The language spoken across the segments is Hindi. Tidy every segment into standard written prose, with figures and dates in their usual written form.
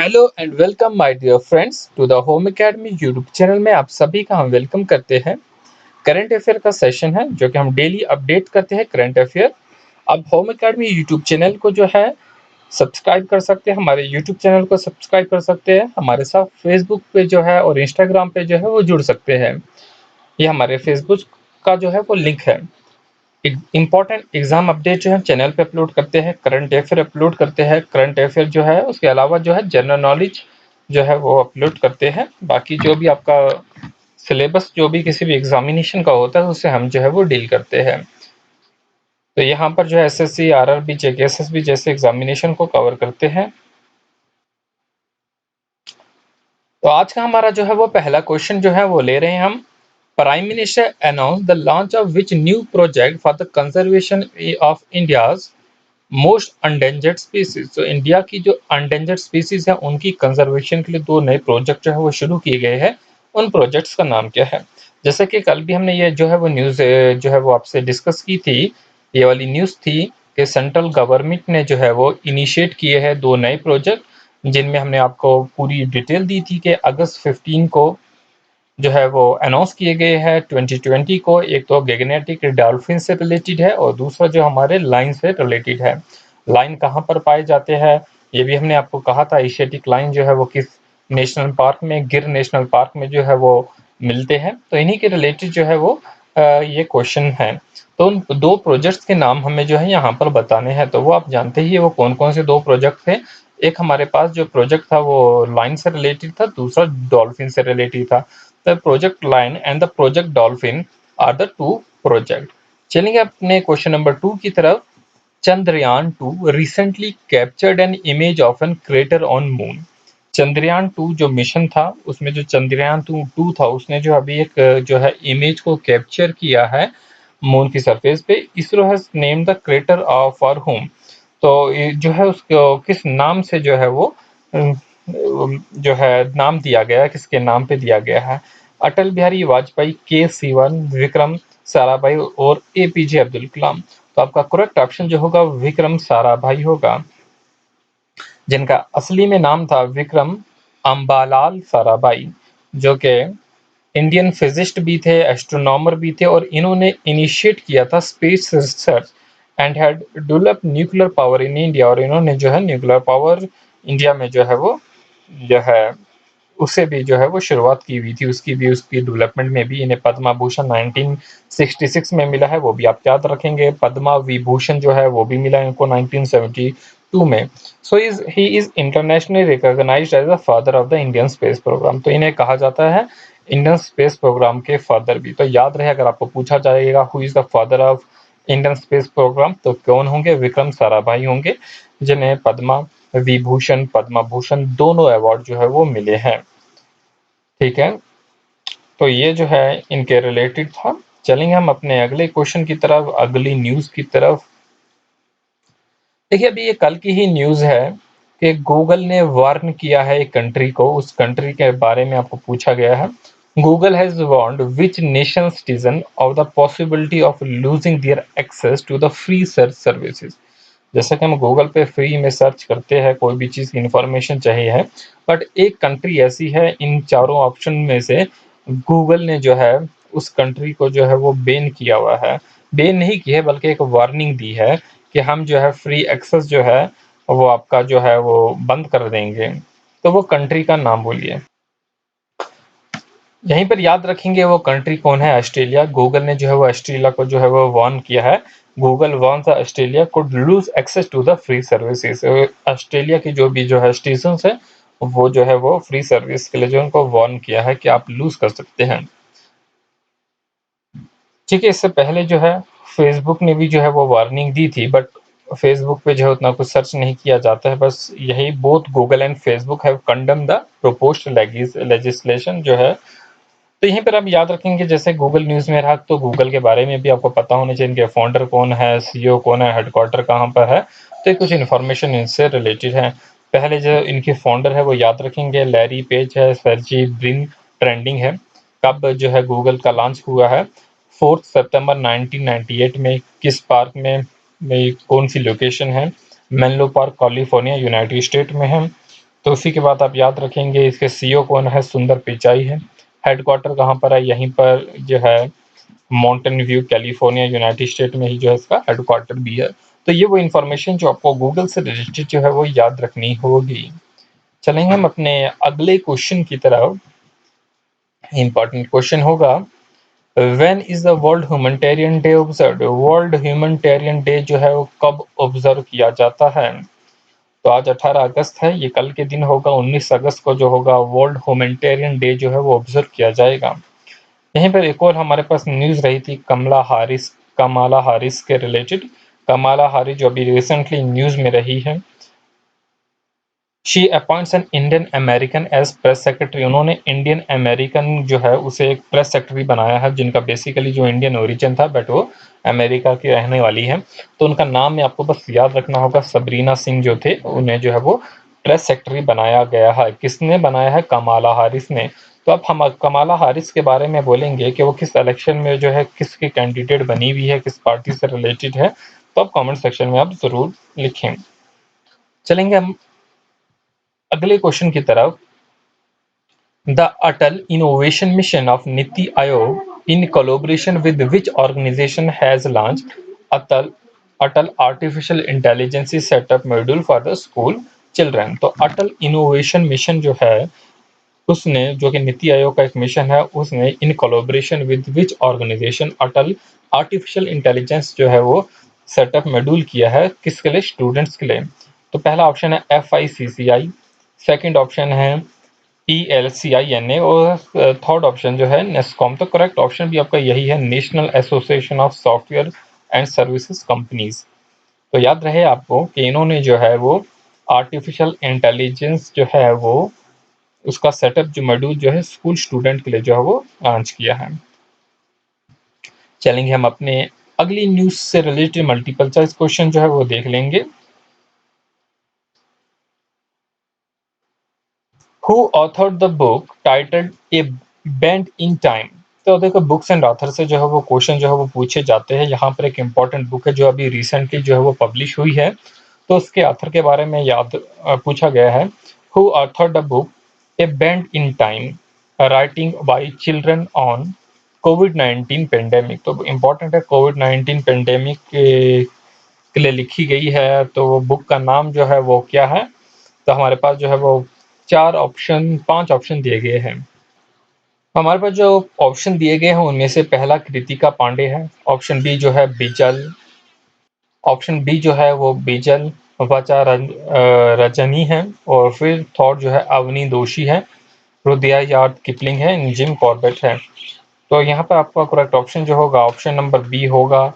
Hello and welcome my dear friends to the home academy YouTube channel में आप सभी का हम वेलकम करते हैं। करंट अफेयर का सेशन है जो कि हम डेली अपडेट करते हैं करंट अफेयर। अब होम एकेडमी यूट्यूब चैनल को जो है सब्सक्राइब कर सकते हैं, हमारे यूट्यूब चैनल को सब्सक्राइब कर सकते हैं, हमारे साथ फेसबुक पे जो है और इंस्टाग्राम पे जो है वो जुड़ सकते हैं। ये हमारे फेसबुक का जो है वो लिंक है। इम्पॉर्टेंट एग्जाम अपडेट जो है चैनल पे अपलोड करते हैं, करंट अफेयर अपलोड करते हैं, करंट अफेयर जो है उसके अलावा जो है जनरल नॉलेज जो है वो अपलोड करते हैं। बाकी जो भी आपका सिलेबस जो भी किसी भी एग्जामिनेशन का होता है उससे हम जो है वो डील करते हैं। तो यहाँ पर जो है एसएससी, आरआरबी, जेके एसएसबी जैसे एग्जामिनेशन को कवर करते हैं। तो आज का हमारा जो है वो पहला क्वेश्चन जो है वो ले रहे हैं हम। Prime minister announce the launch of which new project for the conservation of India's most endangered species. तो इंडिया की जो अनडेंजर्ड स्पीसीज है उनकी कंजर्वेशन के लिए दो नए प्रोजेक्ट जो है वो शुरू किए गए हैं। उन प्रोजेक्ट्स का नाम क्या है? जैसे कि कल भी हमने ये जो है वो न्यूज़ जो है वो आपसे डिस्कस की थी। ये वाली न्यूज़ थी कि सेंट्रल गवर्नमेंट ने जो है वो इनिशिएट किए हैं दो नए प्रोजेक्ट, जिनमें हमने आपको पूरी डिटेल दी थी कि अगस्त 15 को जो है वो अनाउंस किए गए हैं 2020 को। एक तो गैगनेटिक डॉल्फिन से रिलेटेड है और दूसरा जो हमारे लाइन से रिलेटेड है। लाइन कहाँ पर पाए जाते हैं ये भी हमने आपको कहा था। एशियाटिक लाइन जो है वो किस नेशनल पार्क में, गिर नेशनल पार्क में जो है वो मिलते हैं। तो इन्हीं के रिलेटेड जो है वो ये क्वेश्चन है। तो उन दो प्रोजेक्ट्स के नाम हमें जो है यहाँ पर बताने हैं। तो वो आप जानते ही है वो कौन कौन से दो प्रोजेक्ट थे। एक हमारे पास जो प्रोजेक्ट था वो लाइन से रिलेटेड था, दूसरा डॉल्फिन से रिलेटेड था। The Project Lion and the Project Dolphin are the two project। चलेंगे अपने क्वेश्चन नंबर 2 की तरफ। Chandrayaan 2 recently captured an image of an crater on moon। Chandrayaan 2 जो मिशन था उसमें जो चंद्रयान 2 था उसने जो अभी एक जो है इमेज को कैप्चर किया है मून की सरफेस पे। ISRO has named the crater for home. तो ये जो है उसको किस नाम से जो है वो जो है नाम दिया गया है, किसके नाम पे दिया गया है? अटल बिहारी वाजपेयी, के सिवन, विक्रम साराभाई और एपीजे अब्दुल कलाम। तो आपका करेक्ट ऑप्शन जो होगा विक्रम साराभाई होगा, जिनका असली में नाम था विक्रम अम्बालाल साराभाई, जो कि इंडियन फिजिस्ट भी थे, एस्ट्रोनॉमर भी थे और इन्होंने इनिशिएट किया था space research and had develop nuclear power in India. और इन्होंने जो है न्यूक्लियर पावर इंडिया में जो है वो जो है उसे भी जो है वो शुरुआत की हुई थी। उसकी डेवलपमेंट में भी इन्हें पद्मा भूषण 1966 में मिला है, वो भी आप याद रखेंगे। पद्मा विभूषण जो है वो भी मिला इनको 1972 में। So he is internationally recognised as the father of the Indian space programme. तो इन्हें कहा जाता है इंडियन स्पेस प्रोग्राम के फादर भी। तो याद रहे अगर आपको पूछा जाएगा who is the father of Indian space programme तो कौन होंगे? विक्रम साराभाई होंगे, जिन्हें पद्मा विभूषण, पद्मा भूषण दोनों अवार्ड जो है वो मिले हैं। ठीक है, तो ये जो है इनके रिलेटेड था। चलेंगे हम अपने अगले क्वेश्चन की तरफ, अगली न्यूज की तरफ। देखिए अभी ये कल की ही न्यूज है कि गूगल ने वार्न किया है एक कंट्री को। उस कंट्री के बारे में आपको पूछा गया है। Google has warned which nation citizen of the possibility of losing their access to the free search services. जैसे कि हम गूगल पे फ्री में सर्च करते हैं, कोई भी चीज़ की इंफॉर्मेशन चाहिए है, बट एक कंट्री ऐसी है इन चारों ऑप्शन में से गूगल ने जो है उस कंट्री को जो है वो बैन किया हुआ है। बैन नहीं की है बल्कि एक वार्निंग दी है कि हम जो है फ्री एक्सेस जो है वो आपका जो है वो बंद कर देंगे। तो वो कंट्री का नाम बोलिए। यहीं पर याद रखेंगे वो कंट्री कौन है? ऑस्ट्रेलिया। गूगल ने जो है वो ऑस्ट्रेलिया को जो है वो वार्न किया है। Google warns Australia could lose access to the free services. Australia की जो भी जो है सिटीजन्स है वो जो है वो फ्री सर्विस के लिए जो उनको वार्न किया है कि आप लूज कर सकते हैं। ठीक है, इससे पहले जो है फेसबुक ने भी जो है वो वार्निंग दी थी, बट फेसबुक पे जो है उतना कुछ सर्च नहीं किया जाता है। बस यही both Google and Facebook have condemn the proposed legislation जो है। तो यहीं पर आप याद रखेंगे जैसे गूगल न्यूज़ में रहा तो गूगल के बारे में भी आपको पता होना चाहिए, इनके फाउंडर कौन है, सीईओ कौन है, हेडक्वार्टर कहाँ पर है। तो कुछ इन्फॉर्मेशन इनसे रिलेटेड है। पहले जो इनके फाउंडर है वो याद रखेंगे लैरी पेज है, सर्जी ब्रिन ट्रेंडिंग है। कब जो है गूगल का लॉन्च हुआ है? 4 सितंबर 1998 में। किस पार्क में कौन सी लोकेशन है? Menlo park, California, United state में है। तो उसी के बाद आप याद रखेंगे इसके सीईओ कौन है, सुंदर पिचाई है। हेडक्वार्टर कहाँ पर है, यहीं पर जो है mountain view California United state में ही जो है इसका हेडक्वार्टर भी है। तो ये वो इन्फॉर्मेशन जो आपको गूगल से रिलेटेड जो है वो याद रखनी होगी। चलेंगे हम अपने अगले क्वेश्चन की तरफ। इंपॉर्टेंट क्वेश्चन होगा, when is the world humanitarian day observed? World humanitarian day जो है वो कब ऑब्जर्व किया जाता है? तो आज 18 अगस्त है, ये कल के दिन होगा 19 अगस्त को जो होगा वर्ल्ड ह्यूमैनिटेरियन डे जो है वो ऑब्जर्व किया जाएगा। यहीं पर एक और हमारे पास न्यूज़ रही थी कमाला हारिस के रिलेटेड। कमाला हारिस जो अभी रिसेंटली न्यूज़ में रही है, she appoints an Indian American as press secretary. उन्होंने इंडियन अमेरिकन जो है उसे एक प्रेस सेक्रेटरी बनाया है, जिनका बेसिकली जो इंडियन ओरिजिन था बट वो अमेरिका की रहने वाली है। तो उनका नाम में आपको बस याद रखना होगा, सबरीना सिंह जो थे उन्हें जो है वो प्रेस सेक्रेटरी बनाया गया है। किसने बनाया है? कमाला हारिस ने। तो अब हम कमाला हारिस के बारे में बोलेंगे कि वो किस इलेक्शन में जो है किसकी कैंडिडेट बनी हुई है, किस पार्टी से रिलेटेड है, तो आप कमेंट सेक्शन में आप जरूर लिखें। चलेंगे हम अगले क्वेश्चन की तरफ। The Atal innovation mission of NITI Aayog in collaboration with which organisation has launched Atal Atal artificial intelligence setup module for the school children. तो अटल इनोवेशन मिशन जो है उसने, जो कि नीति आयोग का एक मिशन है, उसने in collaboration with which organisation Atal artificial intelligence जो है वो सेटअप मॉड्यूल किया है, किसके लिए? स्टूडेंट्स के लिए। तो पहला ऑप्शन है FICCI, सेकंड ऑप्शन है ELCINA और थर्ड ऑप्शन जो है नेस्कॉम। तो करेक्ट ऑप्शन भी आपका यही है, national association of software and services companies. तो याद रहे आपको कि इन्होंने जो है वो आर्टिफिशियल इंटेलिजेंस जो है वो उसका सेटअप जो मॉड्यूल जो है स्कूल स्टूडेंट के लिए जो है वो लॉन्च किया है। चलेंगे हम अपने अगली न्यूज से रिलेटेड मल्टीपल चॉइस क्वेश्चन जो है वो देख लेंगे। Who authored the book titled A bend in time? तो देखो बुक्स एंड ऑथर से जो है वो क्वेश्चन जो है वो पूछे जाते हैं। यहाँ पर एक इंपॉर्टेंट बुक है जो अभी रिसेंटली जो है वो पब्लिश हुई है, तो उसके ऑथर के बारे में पूछा गया है। Who authored the book A bend in time writing by children on covid pandemic? तो इम्पोर्टेंट है, कोविड-19 पेंडेमिक के लिए लिखी गई है। तो वो बुक का नाम जो है वो क्या है? तो हमारे पास जो है वो 5 ऑप्शन दिए गए हैं। हमारे पास जो ऑप्शन दिए गए हैं उनमें से पहला कृतिका पांडे है, ऑप्शन बी जो है बिजल, ऑप्शन बी जो है वो बिजल वचा रजनी है, और फिर थर्ड जो है अवनी दोषी है, रुदयार्ड किपलिंग है, जिम कॉर्बेट है। तो यहाँ पर आपका करेक्ट ऑप्शन जो होगा ऑप्शन नंबर बी होगा।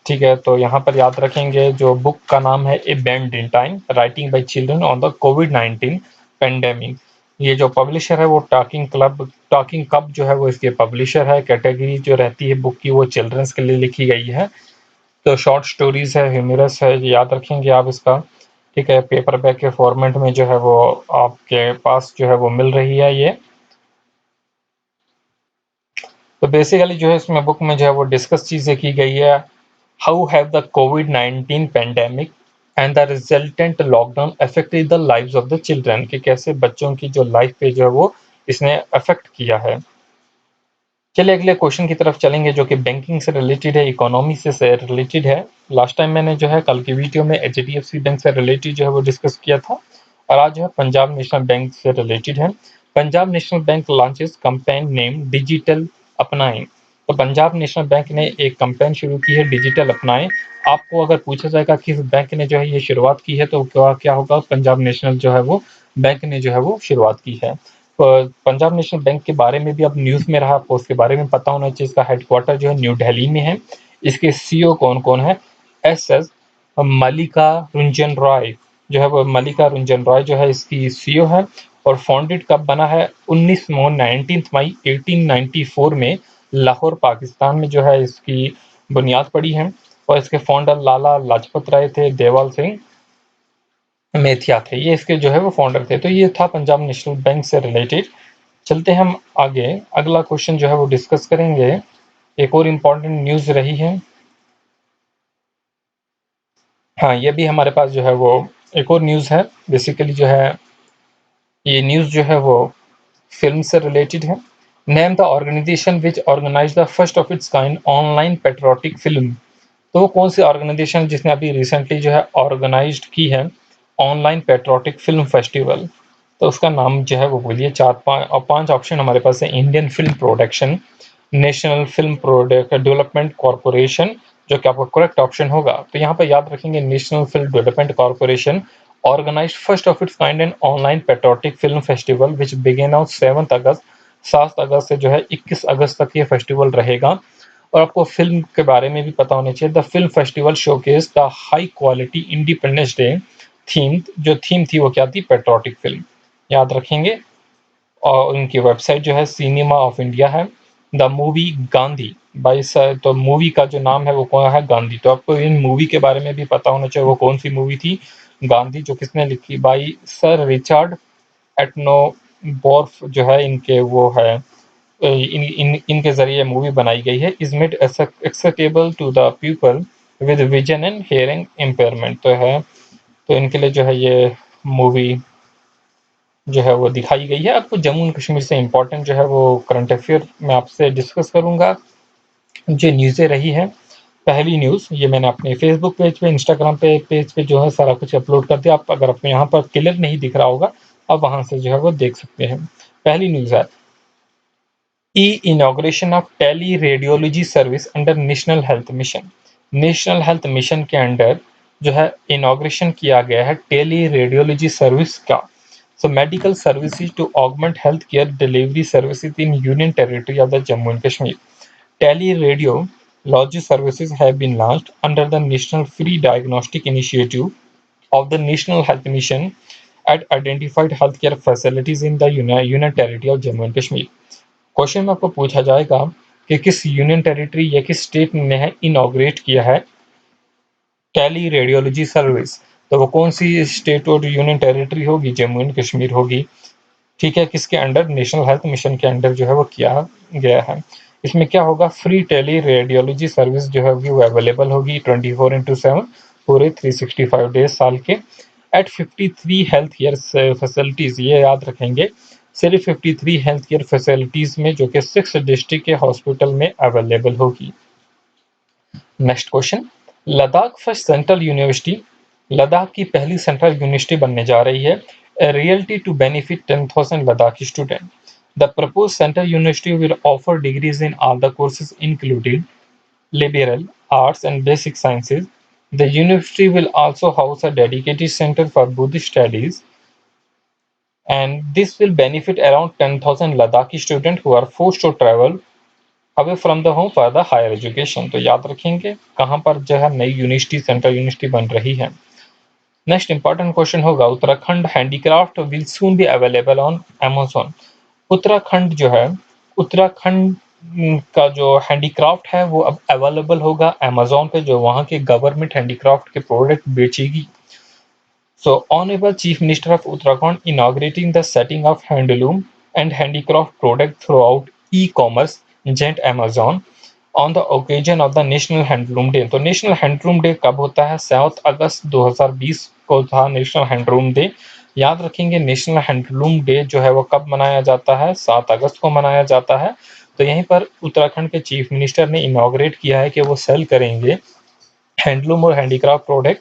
ठीक है, तो यहाँ पर याद रखेंगे जो बुक का नाम है a bend in time writing by children on the कोविड-19 पेंडेमिक। ये जो पब्लिशर है वो टॉकिंग कप जो है वो इसके पब्लिशर है। कैटेगरी जो रहती है बुक की वो चिल्ड्रंस के लिए लिखी गई है। तो शॉर्ट स्टोरीज है, ह्यूमरस है, याद रखेंगे आप इसका। ठीक है, पेपर बैक के फॉर्मेट में जो है वो आपके पास जो है वो मिल रही है ये। तो बेसिकली जो है इसमें बुक में जो है वो डिस्कस चीज़ें की गई है। हाउ हैव द कोविड-19 pandemic and the resultant lockdown affected the lives of the children, कि कैसे बच्चों की जो लाइफ पे जो है वो इसने अफेक्ट किया है। चलिए अगले क्वेश्चन की तरफ चलेंगे जो कि बैंकिंग से रिलेटेड है, इकोनॉमी से रिलेटेड है। लास्ट टाइम मैंने जो है कल की वीडियो में HDFC बैंक से रिलेटेड जो है वो डिस्कस किया था, और आज जो है पंजाब नेशनल बैंक से रिलेटेड है। Punjab national bank launches campaign name digital अपनाएं। तो पंजाब नेशनल बैंक ने एक कैंपेन शुरू की है, डिजिटल अपनाएं। आपको अगर पूछा जाएगा किस बैंक ने जो है ये शुरुआत की है, तो क्या होगा? पंजाब नेशनल जो है वो बैंक ने जो है वो शुरुआत की है। पंजाब नेशनल बैंक के बारे में भी अब न्यूज़ में रहा, आपको उसके बारे में पता होना चाहिए। इसका हेडक्वार्टर जो है न्यू दिल्ली में है। इसके सीईओ कौन-कौन है? SS मल्लिका रंजन रॉय जो है वो मल्लिका रंजन रॉय जो है इसकी सीईओ है। और फाउंडेड कब बना है? 19 मई 1894 में लाहौर पाकिस्तान में जो है इसकी बुनियाद पड़ी है। और इसके फाउंडर लाला लाजपत राय थे, देवाल सिंह मेथिया थे, ये इसके जो है वो फाउंडर थे। तो ये था पंजाब नेशनल बैंक से रिलेटेड। चलते हम आगे, अगला क्वेश्चन जो है वो डिस्कस करेंगे। एक और इम्पॉर्टेंट न्यूज़ रही है। हाँ, ये भी हमारे पास जो है वो एक और न्यूज़ है। बेसिकली जो है ये न्यूज़ जो है वो फिल्म से रिलेटेड है। Name the organisation which organise the first of its kind online patriotic film. तो वो कौन सी ऑर्गेनाइजेशन जिसने अभी रिसेंटली जो है ऑर्गेनाइज्ड की है ऑनलाइन पेट्रियोटिक फिल्म फेस्टिवल, तो उसका नाम जो है वो बोलिए। चार पांच ऑप्शन हमारे पास है। Indian film production, national film product development corporation, जो कि आपका करेक्ट ऑप्शन होगा। तो यहाँ पर याद रखेंगे national film development corporation organised first of its kind and online patriotic film festival which begin on 7 August. 7 अगस्त से जो है 21 अगस्त तक ये फेस्टिवल रहेगा। और आपको फिल्म के बारे में भी पता होना चाहिए। The film festival showcase the high quality independence day theme. जो थीम थी वो क्या थी? पेट्रियोटिक फिल्म, याद रखेंगे। और उनकी वेबसाइट जो है सिनेमा ऑफ इंडिया है। The movie Gandhi by sir, तो मूवी का जो नाम है वो कौन है? गांधी। तो आपको इन मूवी के बारे में भी पता होना चाहिए वो कौन सी मूवी थी? गांधी। जो किसने लिखी? बाई सर रिचर्ड एटनोबॉर्फ जो है इनके वो है, इनके जरिए मूवी बनाई गई है। Is made accessible to the people with vision and hearing impairment, तो है। तो इनके लिए जो है ये मूवी जो है वो दिखाई गई है। आपको जम्मू एंड कश्मीर से इम्पोर्टेंट जो है वो करंट अफेयर मैं आपसे डिस्कस करूंगा। जो न्यूज़ें रही है, पहली न्यूज़ ये मैंने अपने फेसबुक पेज पे, इंस्टाग्राम पे पेज पे जो है सारा कुछ अपलोड कर दिया। आप अगर आपको यहाँ पर क्लियर नहीं दिख रहा होगा, आप वहां से जो है वो देख सकते हैं। पहली न्यूज़ है the inauguration of teleradiology service under national health mission. National health mission के अंडर जो है इनॉग्रेशन किया गया है टेली रेडियोलॉजी सर्विस का। So medical services to augment healthcare delivery services in Union Territory of the Jammu and Kashmir. Tele-radiology services have been launched under the National Free Diagnostic Initiative of the National Health Mission at identified healthcare facilities in the Union Territory of Jammu and Kashmir. Question में आपको पूछा जाएगा कि किस यूनियन टेरिटरी या किस स्टेट ने है इनॉग्रेट किया है टेली रेडियोलॉजी सर्विस। तो वो कौन सी स्टेट और यूनियन टेरिटरी होगी? जम्मू एंड कश्मीर होगी। ठीक है, किसके अंडर? नेशनल हेल्थ मिशन के अंडर जो है वो किया गया है। इसमें क्या होगा? फ्री टेली रेडियोलॉजी सर्विस जो होगी वो अवेलेबल होगी 24/7 पूरे 365 डेज साल के एट 53 हेल्थ केयर फैसिलिटीज। ये याद रखेंगे, सिर्फ 53 हेल्थ केयर फैसिलिटीज में, जो कि 6 डिस्ट्रिक्ट के हॉस्पिटल में अवेलेबल होगी। Next question, Ladakh first central university. Ladakh की पहली सेंट्रल यूनिवर्सिटी बनने जा रही है। A realty to benefit 10,000 Ladakhi students. The proposed central university will offer degrees in all the courses including liberal arts and basic sciences. The university will also house a dedicated center for Buddhist studies, and this will benefit around 10,000 Ladakhi students who are forced to travel away from the home for the higher education. तो याद रखेंगे कहाँ पर जो है नई यूनिवर्सिटी, सेंट्रल यूनिवर्सिटी बन रही है। नेक्स्ट इंपॉर्टेंट क्वेश्चन होगा, Uttarakhand handicraft will soon be available on Amazon. Uttarakhand जो है, उत्तराखंड का जो हैंडीक्राफ्ट है वो अब अवेलेबल होगा अमेज़न पे, जो वहाँ के गवर्नमेंट हैंडीक्राफ्ट के प्रोडक्ट बेचेगी। So honourable chief minister of Uttarakhand inaugurating the setting of handloom and handicraft product throughout e commerce giant Amazon on the occasion of the national handloom day. तो नेशनल हैंडलूम डे कब होता है? 7 अगस्त 2020 को था नेशनल हैंडलूम डे। याद रखेंगे नेशनल हैंडलूम डे जो है वो कब मनाया जाता है? 7 अगस्त को मनाया जाता है। तो यहीं पर उत्तराखंड के चीफ मिनिस्टर ने इनॉग्रेट किया है कि वो सेल करेंगे हैंडलूम और handicraft product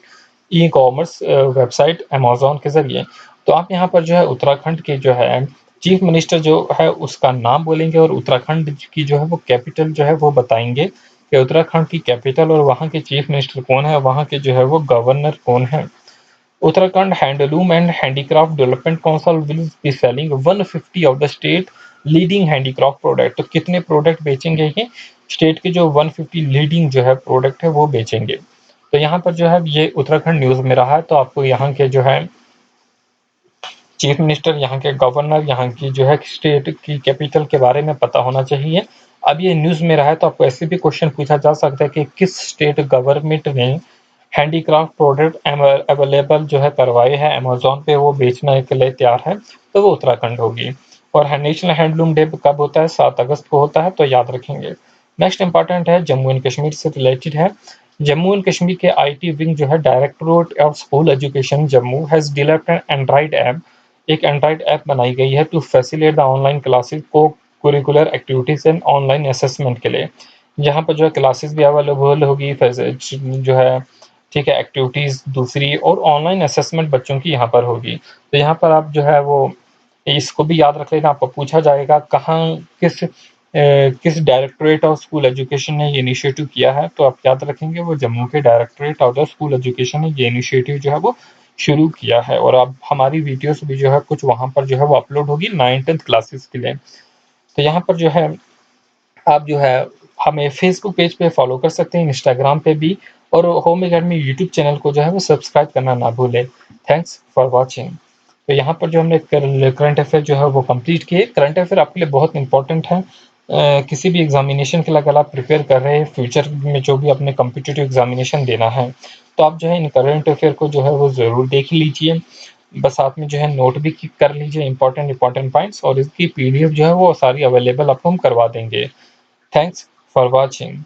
e commerce website Amazon के जरिए। तो आप यहाँ पर जो है उत्तराखंड के जो है चीफ मिनिस्टर जो है उसका नाम बोलेंगे और उत्तराखंड की जो है वो कैपिटल जो है वो बताएंगे कि उत्तराखंड की कैपिटल और वहाँ के चीफ मिनिस्टर कौन है, वहाँ के जो है वो गवर्नर कौन है। Uttarakhand handloom and handicraft development council will be selling 150 of the state leading handicraft product. तो कितने प्रोडक्ट बेचेंगे ये? स्टेट के जो 150 लीडिंग जो है प्रोडक्ट है वो बेचेंगे। तो यहाँ पर जो है ये उत्तराखंड न्यूज में रहा है। तो आपको यहाँ के जो है चीफ मिनिस्टर, यहाँ के गवर्नर, यहाँ की जो है स्टेट की कैपिटल के बारे में पता होना चाहिए। अब ये न्यूज में रहा है तो आपको ऐसे भी क्वेश्चन पूछा जा सकता है कि किस स्टेट गवर्नमेंट ने हैंडीक्राफ्ट प्रोडक्ट अवेलेबल जो है करवाए हैं अमेज़न पे, वो बेचने के लिए तैयार है, तो वो उत्तराखंड होगी। और नेशनल हैंडलूम डे कब होता है? 7 अगस्त को होता है, तो याद रखेंगे। नेक्स्ट इंपॉर्टेंट है, जम्मू एंड कश्मीर से रिलेटेड है। जम्मू एंड कश्मीर के आईटी विंग जो है directorate of school education Jammu has developed an android app एक एंड्रॉइड ऐप बनाई गई है to facilitate the online classes cocurricular activities and online assessment के लिए। यहाँ पर जो है क्लासेस भी अवेलेबल होगी, जो है ठीक है, एक्टिविटीज दूसरी और ऑनलाइन असेसमेंट बच्चों की यहाँ पर होगी। तो यहाँ पर आप जो है वो इसको भी याद रख लेना, आपको पूछा जाएगा कहाँ किस डायरेक्टरेट ऑफ स्कूल एजुकेशन ने ये इनिशिएटिव किया है, तो आप याद रखेंगे वो जम्मू के directorate of the school education ने ये इनिशिएटिव जो है वो शुरू किया है। और अब हमारी वीडियोस भी जो है कुछ वहाँ पर जो है वो अपलोड होगी 9th-10th क्लासेस के लिए। तो यहाँ पर जो है आप जो है हमें फेसबुक पेज पे फॉलो कर सकते हैं, इंस्टाग्राम पे भी, और होम एकेडमी यूट्यूब चैनल को जो है वो सब्सक्राइब करना ना भूलें। Thanks for watching. तो यहाँ पर जो हमने करंट अफेयर जो है वो कंप्लीट किए। करंट अफेयर आपके लिए बहुत इंपॉर्टेंट है। किसी भी एग्जामिनेशन के लिए अगर आप प्रिपेयर कर रहे हैं, फ्यूचर में जो भी अपने कॉम्पिटिटिव एग्जामिनेशन देना है, तो आप जो है इन करंट अफेयर को जो है वो ज़रूर देख लीजिए। बस साथ में जो है नोट भी कर लीजिए इंपॉर्टेंट पॉइंट्स, और इसकी पीडीएफ जो है वो सारी अवेलेबल आपको हम करवा देंगे। Thanks for watching.